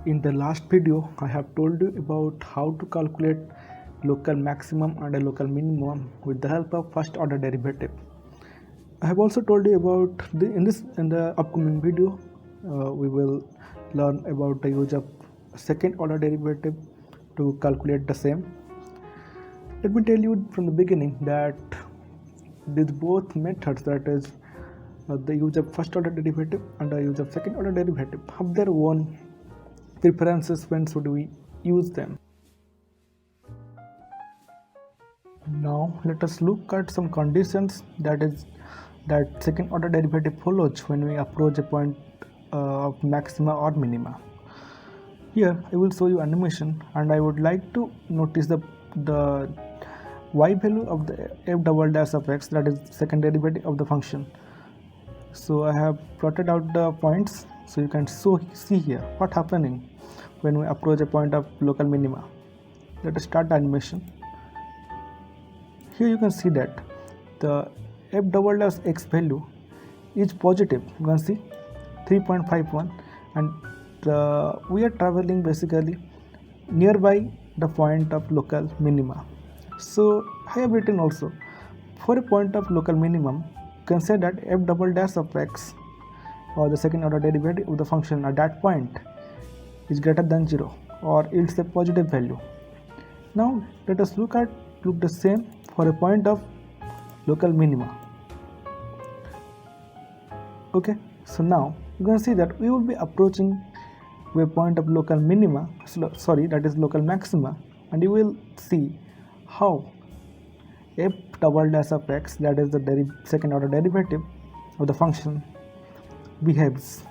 In the last video, I have told you about how to calculate local maximum and a local minimum with the help of first order derivative. I have also told you about in the upcoming video, we will learn about the use of second order derivative to calculate the same. Let me tell you from the beginning that these both methods, that is the use of first order derivative and the use of second order derivative, have their own preferences when should we use them. Now let us look at some conditions that second order derivative follows when we approach a point of maxima or minima. Here I will show you animation, and I would like to notice the y value of the f double dash of x, that is second derivative of the function. So I have plotted out the points so you can see here what happening when we approach a point of local minima. Let us start the animation. Here you can see that the f double dash x value is positive. You can see 3.51, and we are traveling basically nearby the point of local minima. So I have written also, for a point of local minimum, consider that f double dash of x, or the second order derivative of the function at that point, is greater than 0, or it's a positive value. Now let us look the same for a point of local minima. Okay, so now you can see that we will be approaching a point of local minima, that is local maxima, and you will see how f double dash of x, that is the second order derivative of the function, behaves.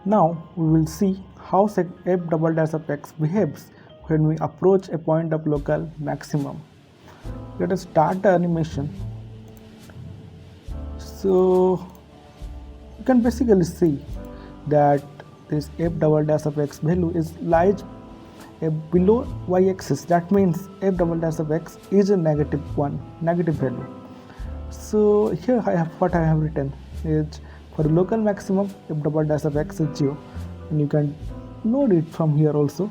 Now we will see how f double dash of x behaves when we approach a point of local maximum. Let us start the animation. So you can basically see that this f double dash of x value lies below y-axis. That means f double dash of x is a negative value. So here what I have written is, for the local maximum, f double dash of x is 0, and you can note it from here also.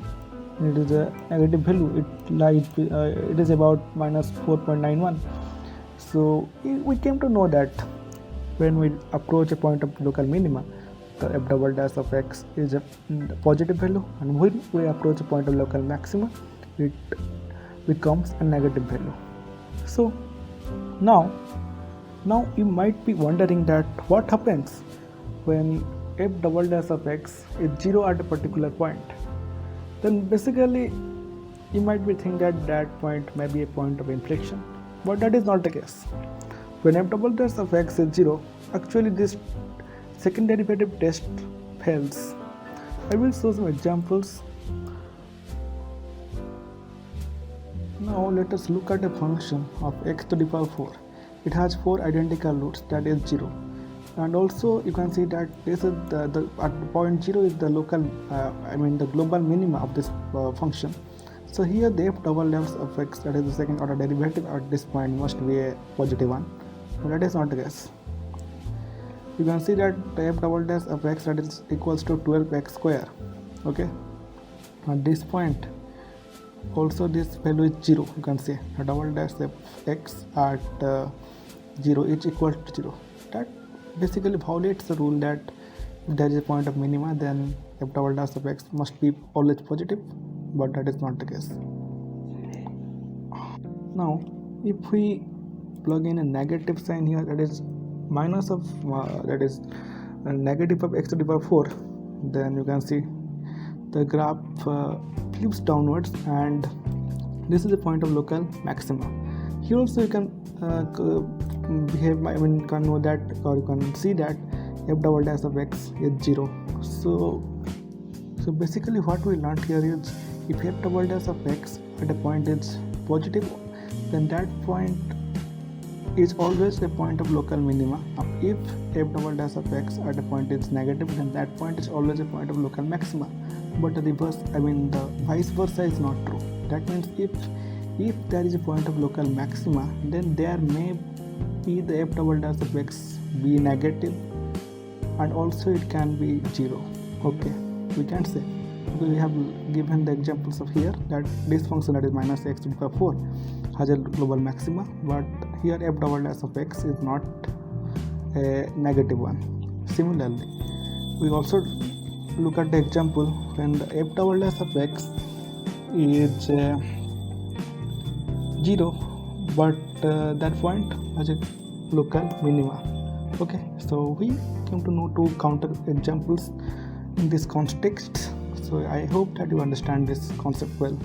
It is a negative value. It is about minus 4.91. So we came to know that when we approach a point of local minima, the f double dash of x is a positive value, and when we approach a point of local maxima, it becomes a negative value. So now you might be wondering that what happens when f double dash of x is 0 at a particular point. Then basically you might be thinking that point may be a point of inflection, but that is not the case. When f double dash of x is 0, actually this second derivative test fails. I will show some examples. Now let us look at a function of x to the power 4. It has 4 identical roots, that is 0. And also you can see that this is at the point 0 is the local, the global minima of this function. So here the f double dash of x, that is the second order derivative at this point, must be a positive one, but that is not the case. You can see that the f double dash of x, that is equals to 12x square. Okay, at this point also this value is 0. You can see the double dash of x at 0 is equal to 0. That basically violates the rule that if there is a point of minima, then f double dash of x must be always positive, but that is not the case. Now if we plug in a negative sign here, that is minus of negative of x to the power 4, then you can see the graph flips downwards, and this is the point of local maxima. Here also you can can know that, or you can see that f double dash of x is 0. So basically what we learned here is, if f double dash of x at a point is positive, then that point is always a point of local minima. If f double dash of x at a point is negative, then that point is always a point of local maxima. But the reverse, the vice versa is not true. That means if there is a point of local maxima, then there may be the f double dash of x be negative, and also it can be 0. Okay, we can say, because we have given the examples of here that this function that is minus x to the power 4 has a global maxima, but here f double dash of x is not a negative one. Similarly, we also look at the example when the f double dash of x is 0, but that point has a local minima. Okay, so we came to know two counter examples in this context. So I hope that you understand this concept well.